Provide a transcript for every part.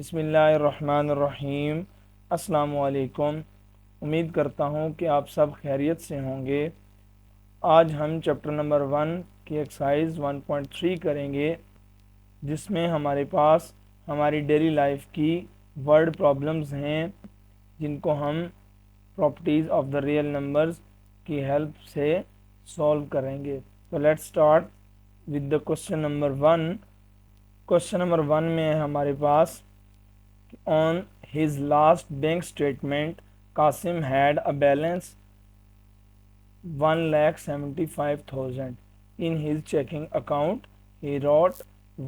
बिस्मिल्लाहिर्रहमानिर्रहीम। अस्सलामुअलैकुम। उम्मीद करता हूँ कि आप सब खैरियत से होंगे। आज हम चैप्टर नंबर 1 की एक्सरसाइज 1.3 करेंगे, जिसमें हमारे पास हमारी डेली लाइफ की वर्ड प्रॉब्लम्स हैं, जिनको हम properties of the real numbers की हेल्प से सॉल्व करेंगे। तो let's start with the question number 1। Question number 1 में है हमारे पास, on his last bank statement, Qasim had a balance 1,75,000 in his checking account. He wrote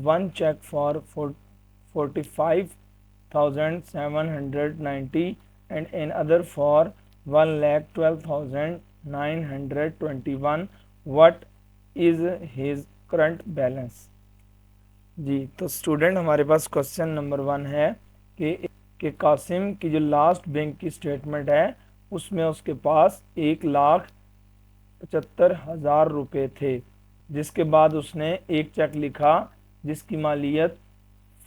one check for 45,790 and another for 1,12,921. What is his current balance? जी, तो student हमारे पास question number 1 है कि कासिम की जो लास्ट बैंक की statement है उसमें उसके पास 1,75,000 रुपये थे, जिसके बाद उसने एक चेक लिखा जिसकी मालियत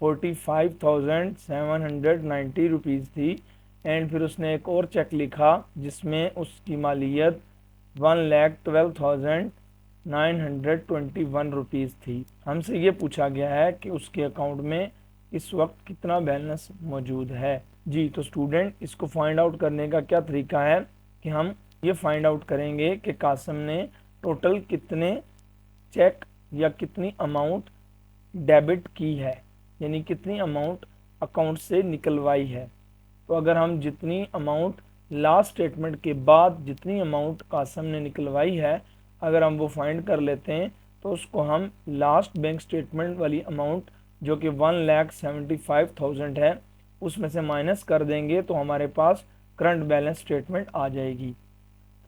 45,790 रुपीज़ थी, एंड फिर उसने एक और चेक लिखा जिसमें उसकी मालियत 1,12,921 रुपीज़ थी। हमसे ये पूछा गया है कि उसके अकाउंट में इस वक्त कितना बैलेंस मौजूद है। जी, तो स्टूडेंट इसको फाइंड आउट करने का क्या तरीका है कि हम ये फाइंड आउट करेंगे कि कासिम ने टोटल कितने चेक या कितनी अमाउंट डेबिट की है, यानी कितनी अमाउंट अकाउंट से निकलवाई है। तो अगर हम जितनी अमाउंट लास्ट स्टेटमेंट के बाद जितनी अमाउंट कासिम ने निकलवाई है, अगर हम वो फाइंड कर लेते हैं तो उसको हम लास्ट बैंक स्टेटमेंट वाली अमाउंट जो कि 1,75,000 है उसमें से माइनस कर देंगे तो हमारे पास करंट बैलेंस स्टेटमेंट आ जाएगी।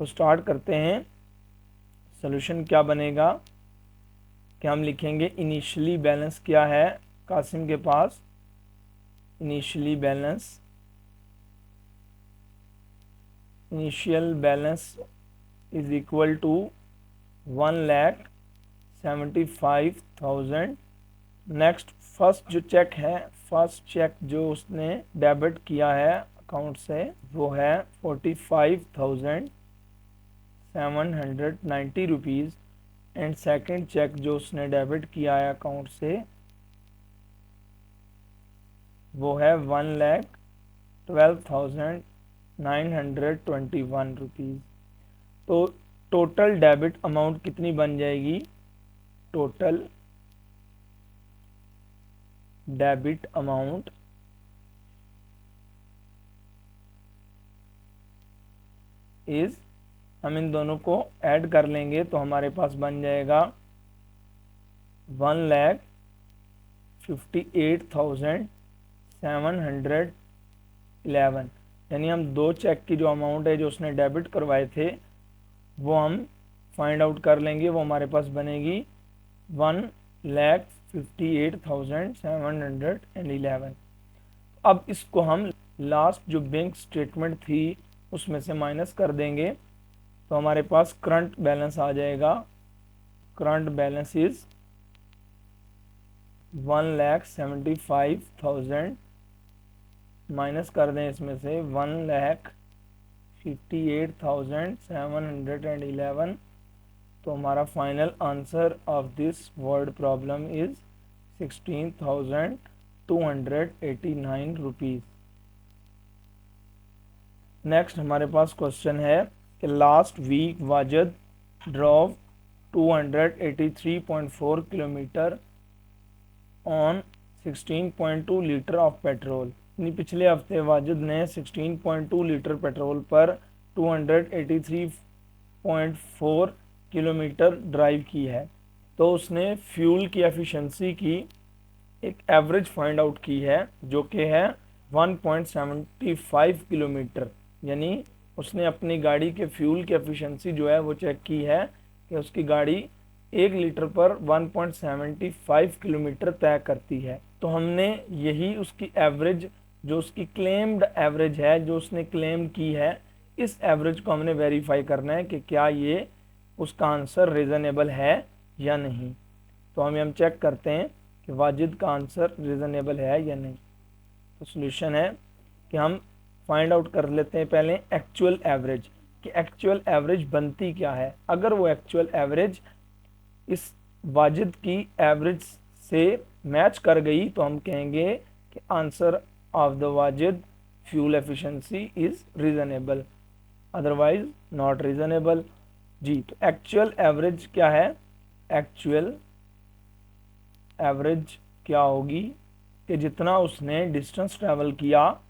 तो स्टार्ट करते हैं। सोल्यूशन क्या बनेगा कि हम लिखेंगे इनिशियली बैलेंस क्या है कासिम के पास। Initial balance is equal to 1,75,000। Next first जो चेक है, फर्स्ट चेक जो उसने डेबिट किया है अकाउंट से वो है 45,790 रुपीज़, एंड सेकंड चेक जो उसने डेबिट किया है अकाउंट से वो है 1,12,921 रुपीज़। तो टोटल डेबिट अमाउंट कितनी बन जाएगी? टोटल डेबिट अमाउंट इज, हम इन दोनों को ऐड कर लेंगे तो हमारे पास बन जाएगा 1,58,711, यानी हम दो चेक की जो अमाउंट है जो उसने डेबिट करवाए थे वो हम फाइंड आउट कर लेंगे। वो हमारे पास बनेगी 1,58,711। अब इसको हम लास्ट जो बैंक स्टेटमेंट थी उसमें से माइनस कर देंगे तो हमारे पास करंट बैलेंस आ जाएगा। करंट बैलेंस इज 1,75,000, माइनस कर दें इसमें से 1,58,711, तो हमारा final answer of this word problem is 16,289 rupees. Next हमारे पास क्वेश्चन है कि last week Wajid drove 283.4 kilometre on 16.2 litre of petrol, यानी पिछले हफ्ते वाजिद ने 16.2 लीटर पेट्रोल पर 283.4 किलोमीटर ड्राइव की है। तो उसने फ्यूल की एफिशिएंसी की एक एवरेज फाइंड आउट की है जो कि है 1.75 किलोमीटर, यानी उसने अपनी गाड़ी के फ्यूल की एफिशिएंसी जो है वो चेक की है कि उसकी गाड़ी 1 लीटर पर 1.75 किलोमीटर तय करती है। तो हमने यही उसकी एवरेज, जो उसकी क्लेम्ड एवरेज है, जो उसने क्लेम की है, इस एवरेज को हमने वेरीफाई करना है कि क्या ये उसका आंसर रीज़नेबल है या नहीं। तो हम चेक करते हैं कि वाजिद का आंसर रीज़नेबल है या नहीं। तो सॉल्यूशन है कि हम फाइंड आउट कर लेते हैं पहले एक्चुअल एवरेज, कि एक्चुअल एवरेज बनती क्या है। अगर वो एक्चुअल एवरेज इस वाजिद की एवरेज से मैच कर गई तो हम कहेंगे कि आंसर ऑफ द वाजिद fuel efficiency is reasonable, otherwise not reasonable. जी, तो एक्चुअल एवरेज क्या है? एक्चुअल एवरेज क्या होगी कि जितना उसने डिस्टेंस ट्रेवल किया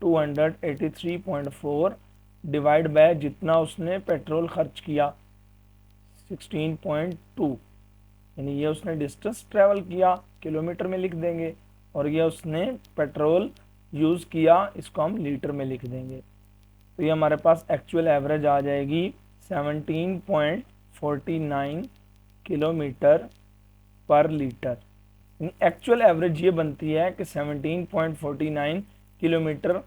283.4 डिवाइड बाय जितना उसने पेट्रोल खर्च किया 16.2, यानी ये उसने डिस्टेंस ट्रेवल किया किलोमीटर में लिख देंगे, और ये उसने पेट्रोल यूज़ किया, इसको हम लीटर में लिख देंगे। तो ये हमारे पास एक्चुअल एवरेज आ जाएगी 17.49 kilometre per litre. Actual average ये बनती है कि 17.49 किलोमीटर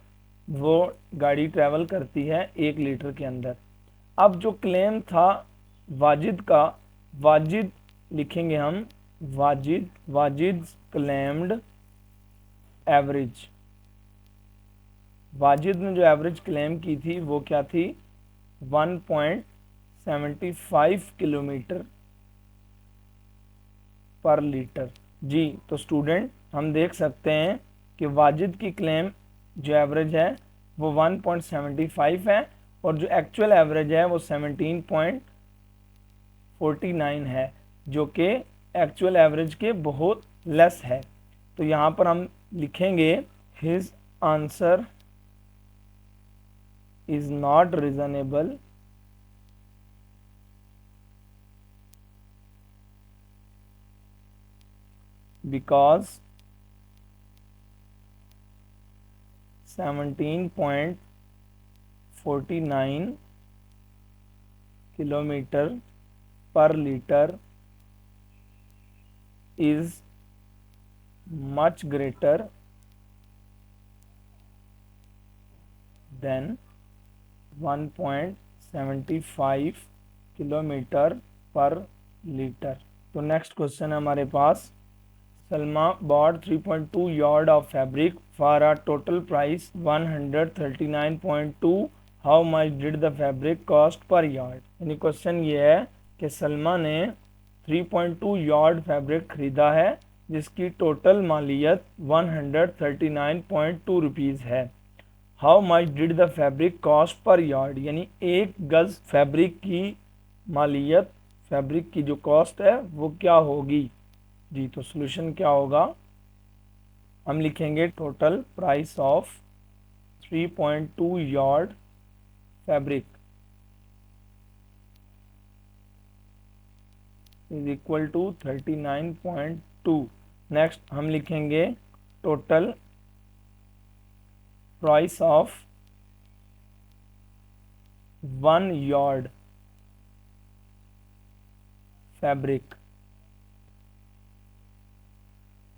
वो गाड़ी ट्रैवल करती है 1 लीटर के अंदर। अब जो क्लेम था वाजिद का, वाजिद लिखेंगे हम वाजिद क्लेम्ड एवरेज। वाजिद ने जो एवरेज क्लेम की थी वो क्या थी? 1.75 किलोमीटर पर लीटर। जी, तो स्टूडेंट हम देख सकते हैं कि वाजिद की क्लेम जो एवरेज है वो 1.75 है, और जो एक्चुअल एवरेज है वो 17.49 है, जो कि एक्चुअल एवरेज के बहुत लेस है। तो यहाँ पर हम लिखेंगे his answer is not reasonable because 17.49 kilometre per litre is much greater than 1.75 kilometre per litre. तो नेक्स्ट क्वेश्चन है हमारे पास, Salma bought 3.2 yard of fabric for a total price 139.2. How much did the fabric cost per yard? यानी question ये है कि सलमा ने 3.2 yard fabric खरीदा है जिसकी टोटल मालियत 139.2 रुपीज़ है। How much did the fabric cost per yard, यानी एक गज फैब्रिक की मालियत, फैब्रिक की जो कॉस्ट है वो क्या होगी। जी, तो सॉल्यूशन क्या होगा? हम लिखेंगे total price of 3.2 yard fabric is equal to 39.2। Next हम लिखेंगे total price of 1 yard fabric.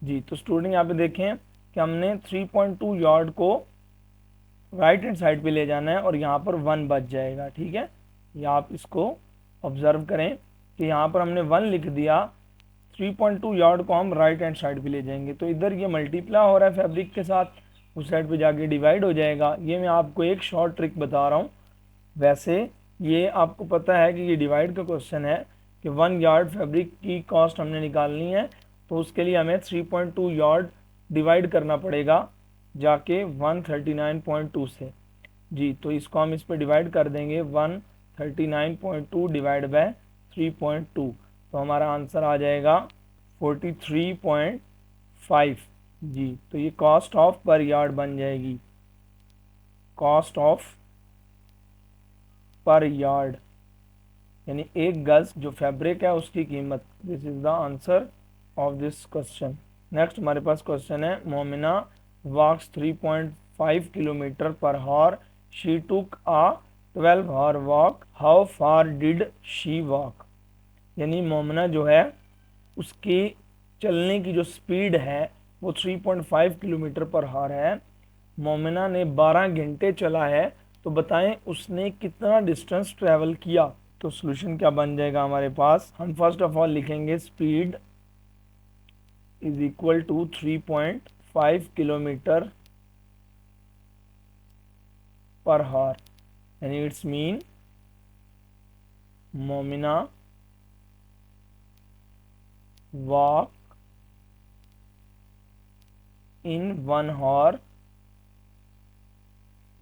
जी, तो स्टूडेंट यहाँ पे देखें कि हमने 3.2 यार्ड को राइट हैंड साइड पे ले जाना है और यहाँ पर 1 बच जाएगा, ठीक है। या आप इसको ऑब्जर्व करें कि यहाँ पर हमने 1 लिख दिया, 3.2 यार्ड को हम राइट हैंड साइड पे ले जाएंगे तो इधर ये मल्टीप्लाई हो रहा है फैब्रिक के साथ, उस साइड पे जाके डिवाइड हो जाएगा। ये मैं आपको एक शॉर्ट ट्रिक बता रहा हूँ। वैसे ये आपको पता है कि ये डिवाइड का क्वेश्चन है कि 1 यार्ड फैब्रिक की कॉस्ट हमने निकालनी है, तो उसके लिए हमें 3.2 यार्ड डिवाइड करना पड़ेगा जाके 139.2 से। जी, तो इसको हम इस पर डिवाइड कर देंगे 139.2 डिवाइड बाय 3.2, तो हमारा आंसर आ जाएगा 43.5। जी, तो ये कॉस्ट ऑफ पर यार्ड बन जाएगी, कॉस्ट ऑफ पर यार्ड, यानी एक गज जो फैब्रिक है उसकी कीमत। This is the answer of this question. Next हमारे पास क्वेश्चन है, Momina walks 3.5 kilometre per hour, she took a 12 hour walk, how far did she walk. यानी मोमिना जो है उसकी चलने की जो स्पीड है वो 3.5 किलोमीटर पर हॉर है। मोमिना ने 12 घंटे चला है, तो बताएं उसने कितना डिस्टेंस ट्रेवल किया। तो सॉल्यूशन क्या बन जाएगा हमारे पास? हम फर्स्ट ऑफ ऑल लिखेंगे speed is equal to 3.5 kilometre per hour, and its mean Momina walk in 1 hour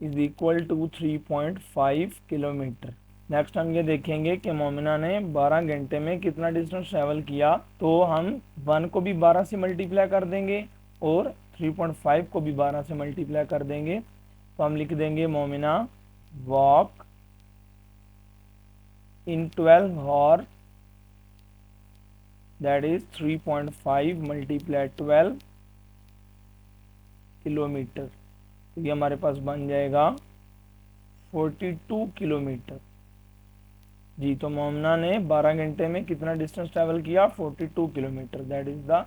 is equal to 3.5 kilometre. Next हम ये देखेंगे कि मोमिना ने 12 घंटे में कितना डिस्टेंस ट्रैवल किया, तो हम 1 को भी 12 से मल्टीप्लाई कर देंगे और 3.5 को भी 12 से मल्टीप्लाई कर देंगे, तो हम लिख देंगे Momina walk in 12 hour, that is 3.5 multiply 12 kilometre, तो ये हमारे पास बन जाएगा 42 किलोमीटर। जी, तो मोमना ने 12 घंटे में कितना डिस्टेंस ट्रैवल किया, 42 kilometre, that is the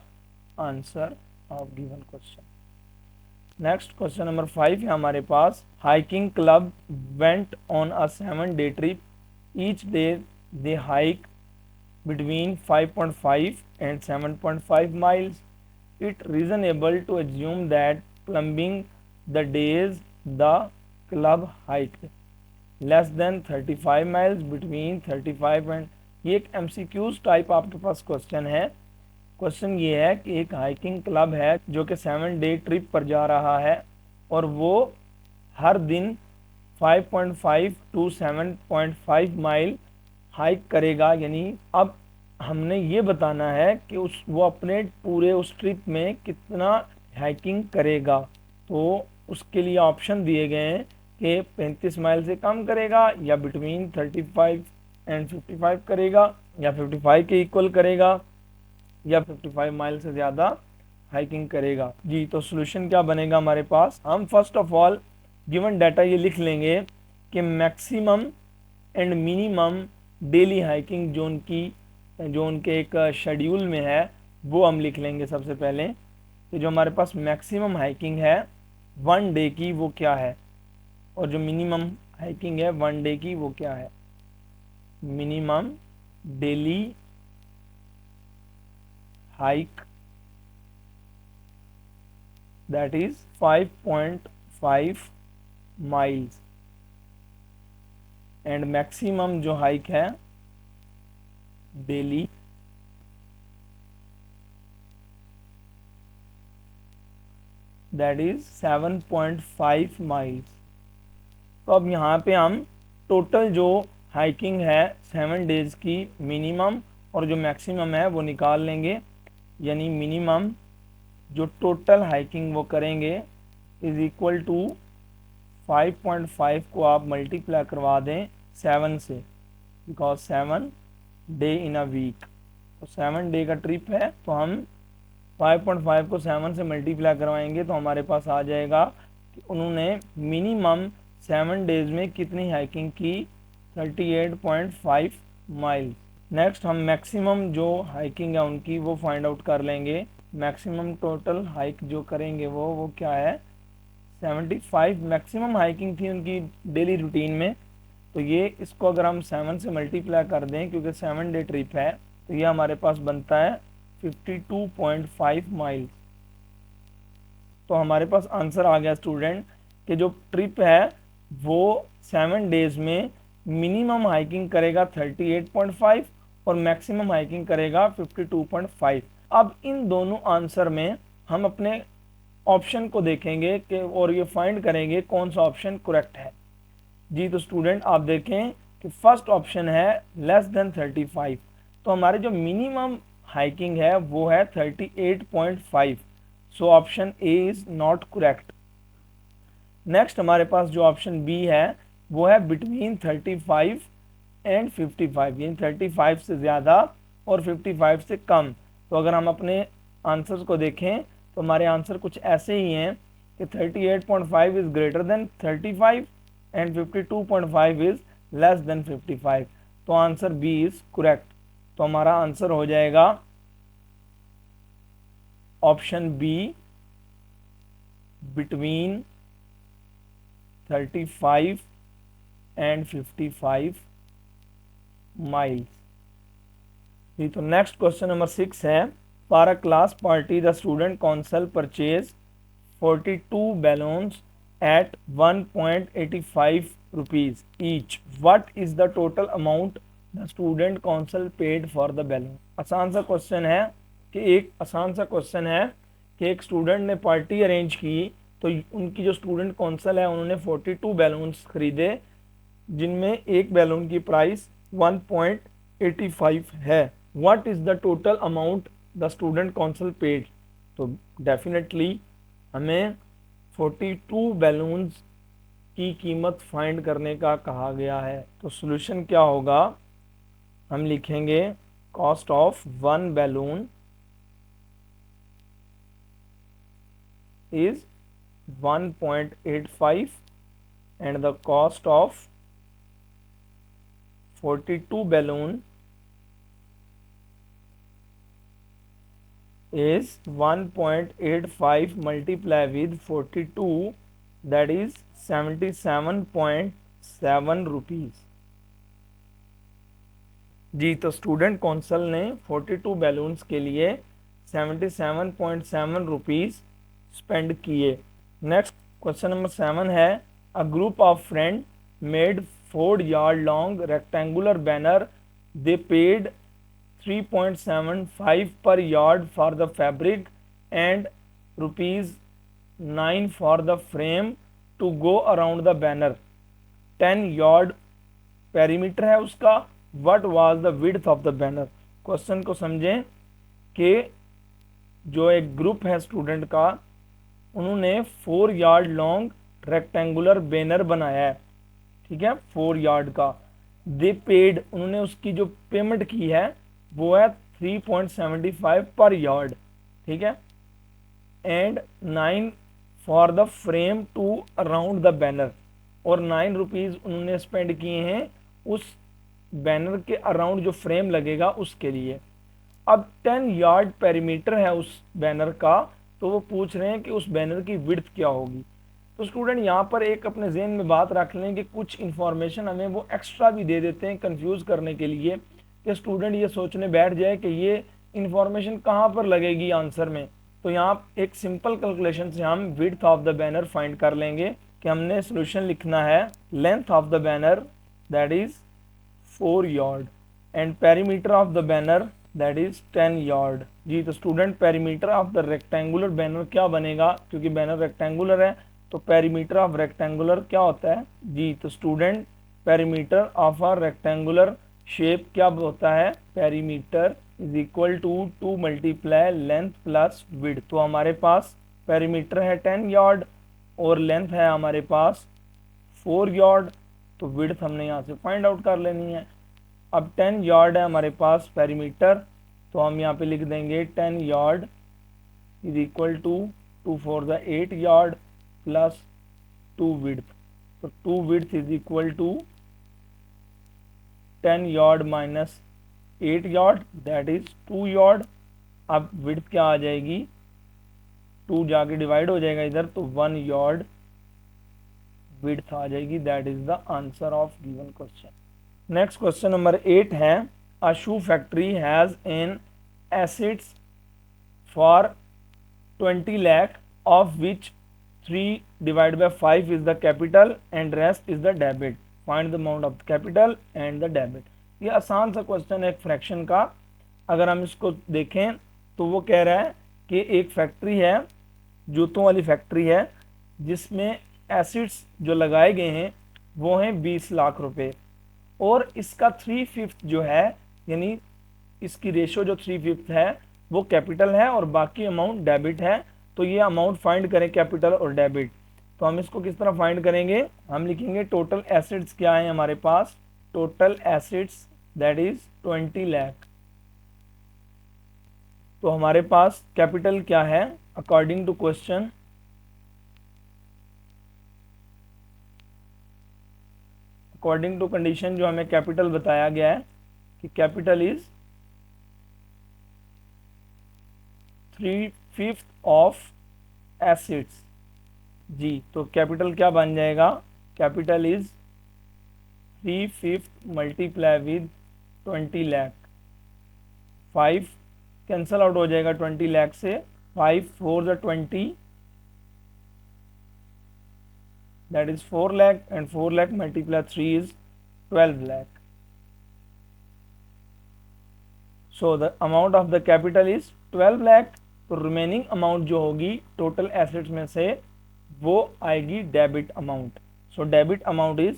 answer of given question. Next question number 5 है हमारे पास। Hiking club went on a 7-day trip, each day they hike between 5.5 and 7.5 miles. It reasonable to assume that plumbing the days the club hiked less than 35 miles between 35 and ये एक MCQs type आपके पास question है। Question ये है कि एक hiking club है जो कि 7-day ट्रिप पर जा रहा है और वो हर दिन 5.5 to 7.5 माइल हाइक करेगा, यानी अब हमने ये बताना है कि वो अपने पूरे उस ट्रिप में कितना हाइकिंग करेगा। तो उसके लिए ऑप्शन दिए गए हैं कि 35 माइल से कम करेगा या बिटवीन 35 एंड 55 करेगा या 55 के इक्वल करेगा या 55 माइल से ज़्यादा हाइकिंग करेगा। जी, तो सोल्यूशन क्या बनेगा हमारे पास। हम first of all given data ये लिख लेंगे कि maximum and minimum daily hiking जो उनके एक शेड्यूल में है वो हम लिख लेंगे सबसे पहले। तो जो हमारे पास मैक्सिमम हाइकिंग है 1 डे की वो क्या है, और जो मिनिमम हाइकिंग है 1 डे की वो क्या है। Minimum daily hike that is 5.5 miles and maximum जो हाइक है डेली दैट इज 7.5 माइल्स। तो अब यहाँ पे हम टोटल जो हाइकिंग है 7 डेज की मिनिमम और जो मैक्सिमम है वो निकाल लेंगे, यानी मिनिमम जो टोटल हाइकिंग वो करेंगे इज इक्वल टू 5.5 को आप मल्टीप्लाई करवा दें 7 से, because 7 day in a week, तो 7 डे का ट्रिप है, तो हम 5.5 को 7 से मल्टीप्लाई करवाएंगे तो हमारे पास आ जाएगा कि उन्होंने मिनिमम 7 डेज में कितनी हाइकिंग की, 38.5 माइल। नेक्स्ट हम मैक्सिमम जो हाइकिंग है उनकी वो फाइंड आउट कर लेंगे। मैक्सिमम टोटल हाइक जो करेंगे वो क्या है 75 मैक्सिमम हाइकिंग थी उनकी डेली रूटीन में, तो ये इसको अगर हम 7 से मल्टीप्लाई कर दें क्योंकि 7 डे ट्रिप है तो ये हमारे पास बनता है 52.5 माइल। तो हमारे पास आंसर आ गया स्टूडेंट कि जो ट्रिप है वो 7 डेज में मिनिमम हाइकिंग करेगा 38.5 और मैक्सिमम हाइकिंग करेगा 52.5। अब इन दोनों आंसर में हम अपने ऑप्शन को देखेंगे कि और ये फाइंड करेंगे कौन सा ऑप्शन करेक्ट है। जी, तो स्टूडेंट आप देखें कि फर्स्ट ऑप्शन है लेस देन 35, तो हमारे जो मिनिमम हाइकिंग है वो है 38.5, so option A is not correct. Next हमारे पास जो ऑप्शन बी है वो है बिटवीन 35 एंड 55, यानी 35 से ज़्यादा और 55 से कम। तो अगर हम अपने आंसर्स को देखें तो हमारे आंसर कुछ ऐसे ही हैं कि 38.5 is greater than 35 and 52.5 is less than 55, तो आंसर बी इज करेक्ट। तो हमारा आंसर हो जाएगा option be between 35 and 55 miles. तो नेक्स्ट क्वेश्चन नंबर 6 है। For a class party the student council purchase 42 balloons at 1.85 rupees each. What is the total amount the student council paid for the balloon? आसान सा question है कि एक student ने party arrange की, तो उनकी जो स्टूडेंट काउंसिल है उन्होंने 42 बैलून्स खरीदे, जिनमें एक बैलून की प्राइस 1.85 है. What is the total amount the student council paid? तो डेफिनेटली हमें 42 बैलून्स की कीमत फाइंड करने का कहा गया है. तो सॉल्यूशन क्या होगा? हम लिखेंगे cost of one balloon is 1.85 and the cost of 42 balloon is 1.85 multiply with 42, that is 77.7 rupees. जी, तो स्टूडेंट काउंसिल ने 42 बैलून्स के लिए 77.7 रुपीज़ स्पेंड किए. नेक्स्ट क्वेश्चन नंबर 7 है, a group of friend made 4 yard long rectangular banner. They paid 3.75 per yard for the fabric and ₹9 for the frame to go around the banner. 10 yard perimeter है उसका. What was the width of the banner? Question को समझें कि जो एक group है student का, उन्होंने 4 yard लॉन्ग रेक्टेंगुलर बैनर बनाया है, ठीक है, 4 yard का. दे पेड, उन्होंने उसकी जो पेमेंट की है वो है 3.75 पर यार्ड, ठीक है, and 9 for the frame to around the banner, और 9 रुपीज़ उन्होंने स्पेंड किए हैं उस बैनर के अराउंड जो फ्रेम लगेगा उसके लिए. अब 10 यार्ड पेरीमीटर है उस बैनर का, तो वो पूछ रहे हैं कि उस बैनर की विड्थ क्या होगी. तो स्टूडेंट यहाँ पर एक अपने जहन में बात रख लें कि कुछ इन्फॉर्मेशन हमें वो एक्स्ट्रा भी दे देते हैं कंफ्यूज करने के लिए, कि स्टूडेंट ये सोचने बैठ जाए कि ये इन्फॉर्मेशन कहाँ पर लगेगी आंसर में. तो यहाँ एक सिंपल कैलकुलेशन से हम width of the banner find कर लेंगे कि हमने सोल्यूशन लिखना है length of the banner that is 4 yard and perimeter of the banner that is 10 yard. जी, तो student perimeter of the rectangular banner क्या बनेगा? क्योंकि बैनर रेक्टेंगुलर है तो पेरीमीटर ऑफ रेक्टेंगुलर क्या होता है? जी, तो student perimeter of a rectangular shape क्या होता है? Perimeter is equal to 2 multiply length plus width. तो हमारे पास पेरीमीटर है 10 yard और लेंथ है हमारे पास 4 yard, तो विड्थ हमने यहाँ से फाइंड आउट कर लेनी है. अब 10 yard है हमारे पास पेरीमीटर, तो हम यहाँ पे लिख देंगे 10 yard is equal to 2 for the 8 yard plus 2 width. तो 2 width is equal to 10 yard minus 8 yard that is 2 yard. अब विड्थ क्या आ जाएगी? 2 जाके डिवाइड हो जाएगा इधर, तो 1 yard विड्थ आ जाएगी. That is the answer of given question. Next question number 8 है, a shoe factory has an assets for 20 lakh of which 3 divided by 5 is the capital and rest is the debit. Find the amount of capital and the debit. ये आसान सा question है एक fraction का. अगर हम इसको देखें तो वो कह रहा है कि एक फैक्ट्री है, जूतों वाली फैक्ट्री है, जिसमें एसिड्स जो लगाए गए हैं वो हैं 20 लाख रुपए, और इसका 3/5 जो है, यानी इसकी रेशो जो 3/5 है वो कैपिटल है और बाकी अमाउंट डेबिट है. तो ये अमाउंट फाइंड करें कैपिटल और डेबिट. तो हम इसको किस तरह फाइंड करेंगे? हम लिखेंगे टोटल एसेट्स क्या है हमारे पास? Total assets that is 20 lakh. तो हमारे पास कैपिटल क्या है according to question? According to condition जो हमें कैपिटल बताया गया है कि कैपिटल इज 3/5 ऑफ एसेट्स. जी, तो कैपिटल क्या बन जाएगा? Capital is 3/5 multiply with 20 lakh. 5 cancel out हो जाएगा 20 लाख से. 5 4 the 20, that is 4 lakh, and 4 lakh multiply 3 is 12 lakh. So the amount of the capital is 12 lakh. तो रिमेनिंग अमाउंट जो होगी टोटल एसेट्स में से वो आएगी debit amount. So debit amount is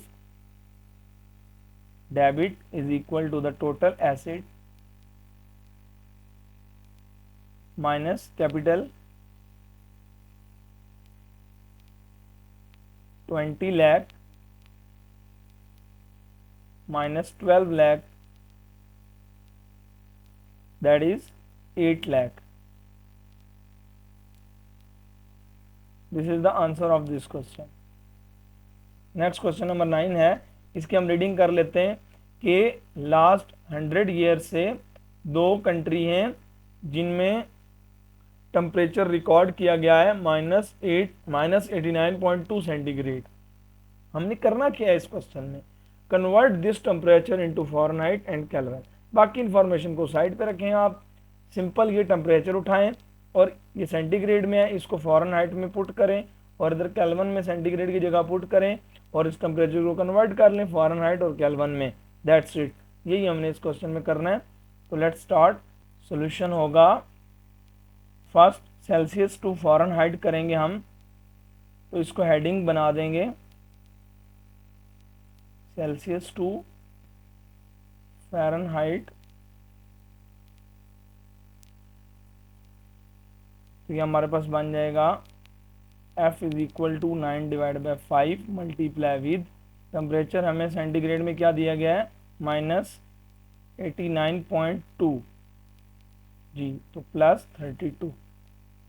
debit is equal to the total asset minus capital 20 lakh minus 12 lakh, that is 8 lakh. This is the answer of this question. Next question number 9 है. इसकी हम reading कर लेते हैं कि last 100 year से 2 country हैं जिनमें टेम्परेचर रिकॉर्ड किया गया है -89.2 सेंटीग्रेड. हमने करना क्या है इस क्वेश्चन में, convert this temperature into Fahrenheit and kelvin. बाकी इन्फॉर्मेशन को साइड पे रखें आप. सिंपल ये टेम्परेचर उठाएं और ये सेंटीग्रेड में है, इसको फ़ारेनहाइट में पुट करें और इधर केल्विन में सेंटीग्रेड की जगह पुट करें और इस टेम्परेचर को कन्वर्ट कर लें फ़ारेनहाइट और केल्विन में. That's it. यही हमने इस क्वेश्चन में करना है. तो लेट्स स्टार्ट. सोल्यूशन होगा फर्स्ट सेल्सियस टू फ़ारेनहाइट करेंगे हम, तो इसको हेडिंग बना देंगे सेल्सियस टू फ़ारेनहाइट. तो ये हमारे पास बन जाएगा F is equal to 9 divide by 5 multiply with temperature हमें सेंटीग्रेड में क्या दिया गया है -89.2 जी, तो +32.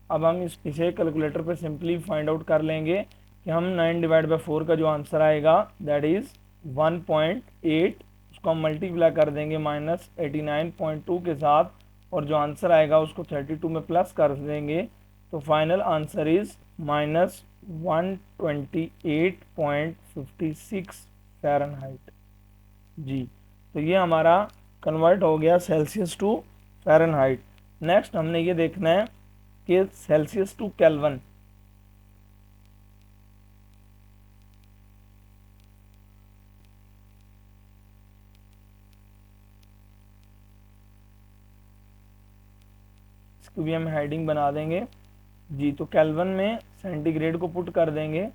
अब हम इसे कैलकुलेटर पे सिंपली फाइंड आउट कर लेंगे कि हम 9 डिवाइड बाई 4 का जो आंसर आएगा दैट इज़ 1.8. उसको हम मल्टीप्लाई कर देंगे -89.2 के साथ और जो आंसर आएगा उसको 32 में प्लस कर देंगे. तो फाइनल आंसर इज़ -128.56 फ़ारेनहाइट जी. तो ये हमारा कन्वर्ट हो गया सेल्सियस टू फ़ारेनहाइट. नेक्स्ट हमने ये देखना है कि सेल्सियस टू केल्विन. इसको भी हम हेडिंग बना देंगे जी. तो केल्विन में सेंटीग्रेड को पुट कर देंगे.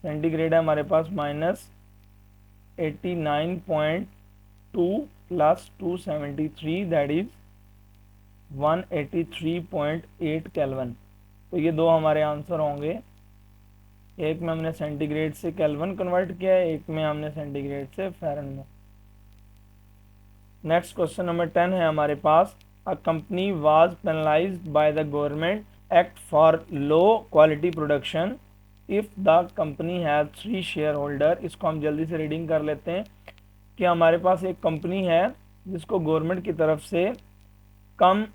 सेंटीग्रेड है हमारे पास -89.2 प्लस 273 दैट इज 183.8 केल्विन. तो ये दो हमारे आंसर होंगे. एक में हमने सेंटीग्रेड से केल्विन कन्वर्ट किया है, एक में हमने सेंटीग्रेड से फ़ारेन में. नेक्स्ट क्वेश्चन नंबर 10 है हमारे पास. A company was penalised by the government act for low quality production if the company has 3 shareholder. इसको हम जल्दी से रीडिंग कर लेते हैं कि हमारे पास एक कंपनी है जिसको गवर्नमेंट की तरफ से कम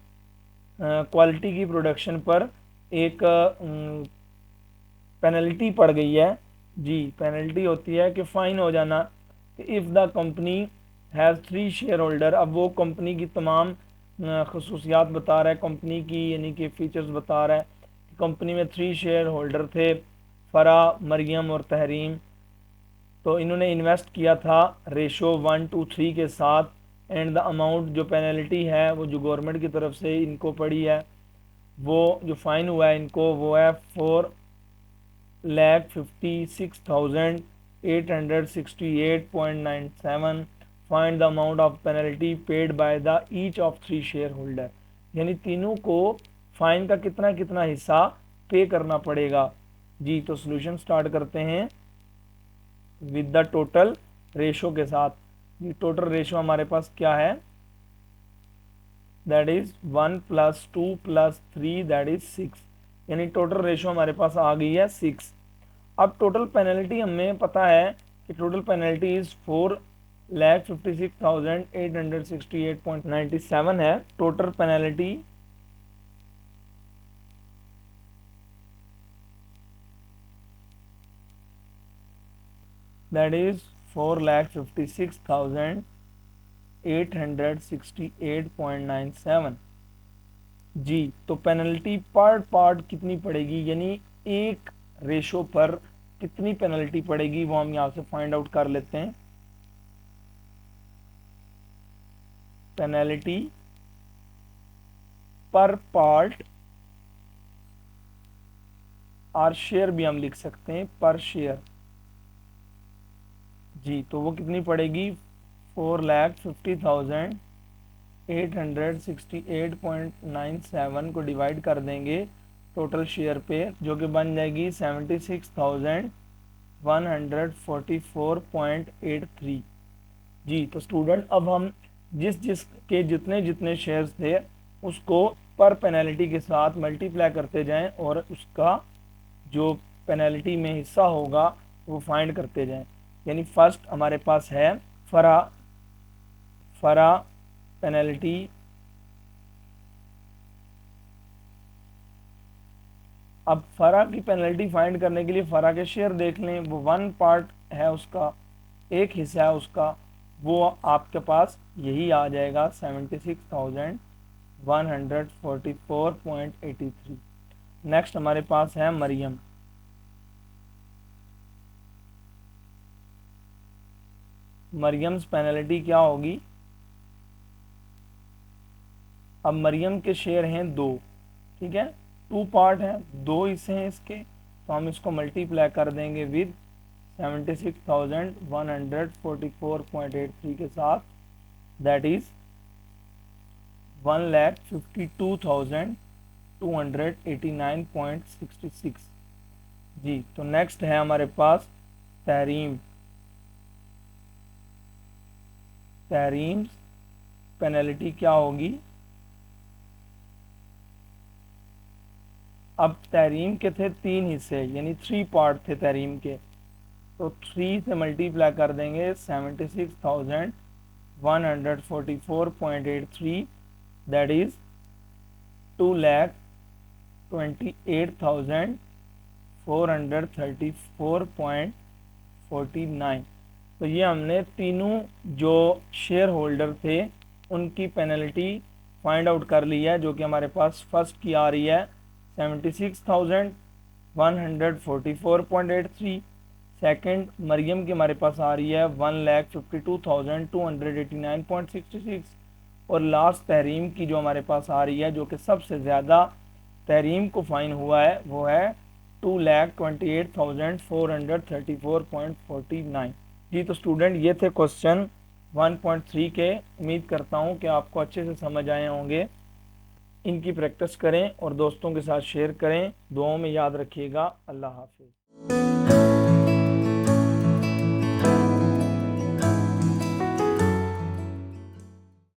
क्वालिटी की प्रोडक्शन पर एक पेनल्टी पड़ गई है जी. पेनल्टी होती है कि फ़ाइन हो जाना. If the company has 3 share holder. अब वो कंपनी की तमाम खसूसियात बता रहा है, कंपनी की यानी कि फ़ीचर्स बता रहा है. कंपनी में 3 शेयर होल्डर थे, फ़रा, मरियम और तहरीम. तो इन्होंने इन्वेस्ट किया था रेशो 1:3 के साथ. एंड द अमाउंट जो पेनल्टी है वो जो गवर्नमेंट की तरफ से इनको पड़ी है, वो जो फ़ाइन हुआ है इनको वो है 4,56,868.97. Find the amount of penalty paid by the each of 3 share holder. यानी तीनों को फ़ाइन का कितना कितना हिस्सा पे करना पड़ेगा जी. तो सोल्यूशन स्टार्ट करते हैं विद द टोटल रेशो के साथ. ये टोटल रेशो हमारे पास क्या है दैट इज 1 + 2 + 3 दैट इज 6. यानी टोटल रेशो हमारे पास आ गई है 6. अब टोटल पेनल्टी हमें पता है कि टोटल पेनल्टी इज 4,56,868.97 है. टोटल पेनल्टी दैट इज 4,56,868.97 जी. तो पेनल्टी पार्ट कितनी पड़ेगी, यानी एक रेशो पर कितनी पेनल्टी पड़ेगी वो हम यहाँ से फाइंड आउट कर लेते हैं। पेनल्टी पर पार्ट और शेयर भी हम लिख सकते हैं, पर शेयर जी। तो वो कितनी पड़ेगी, 4,50,868.97 को डिवाइड कर देंगे टोटल शेयर पे, जो कि बन जाएगी 76,144.83 जी। तो स्टूडेंट अब हम जिस के जितने जितने शेयर्स थे उसको पर पेनल्टी के साथ मल्टीप्लाई करते जाएं और उसका जो पेनल्टी में हिस्सा होगा वो फाइंड करते जाएं। यानी फर्स्ट हमारे पास है फरा पेनल्टी अब फरा की पेनल्टी फाइंड करने के लिए फरा के शेयर देख लें, वो 1 पार्ट है उसका, एक हिस्सा है उसका, वो आपके पास यही आ जाएगा 76,144.83। नेक्स्ट हमारे पास है मरियम। मरियम्स पेनल्टी क्या होगी, अब मरियम के शेयर हैं 2, ठीक है, 2 पार्ट हैं, 2 हिस्से हैं इसके, तो हम इसको मल्टीप्लाई कर देंगे विद 76,144.83 के साथ, दैट इज 1,52,289.66 जी। तो नेक्स्ट है हमारे पास तहरीम्स पेनल्टी क्या होगी, अब तहरीम के थे 3 हिस्से यानी 3 पार्ट थे तहरीम के, तो 3 से मल्टीप्लाई कर देंगे 76,144.83 दैट इज 2,28,434.49। तो ये हमने तीनों जो शेयर होल्डर थे उनकी पेनल्टी फाइंड आउट कर ली है, जो कि हमारे पास फर्स्ट की आ रही है 76,144.83, सेकंड मरियम की हमारे पास आ रही है 1,52,289.66 और लास्ट तहरीम की जो हमारे पास आ रही है, जो कि सबसे ज़्यादा तहरीम को फाइन हुआ है, वो है 2,28,434.49 जी। तो स्टूडेंट ये थे क्वेश्चन 1.3 के, उम्मीद करता हूँ कि आपको अच्छे से समझ आए होंगे। इनकी प्रैक्टिस करें और दोस्तों के साथ शेयर करें। दुआओं में याद रखिएगा। अल्लाह हाफिज़।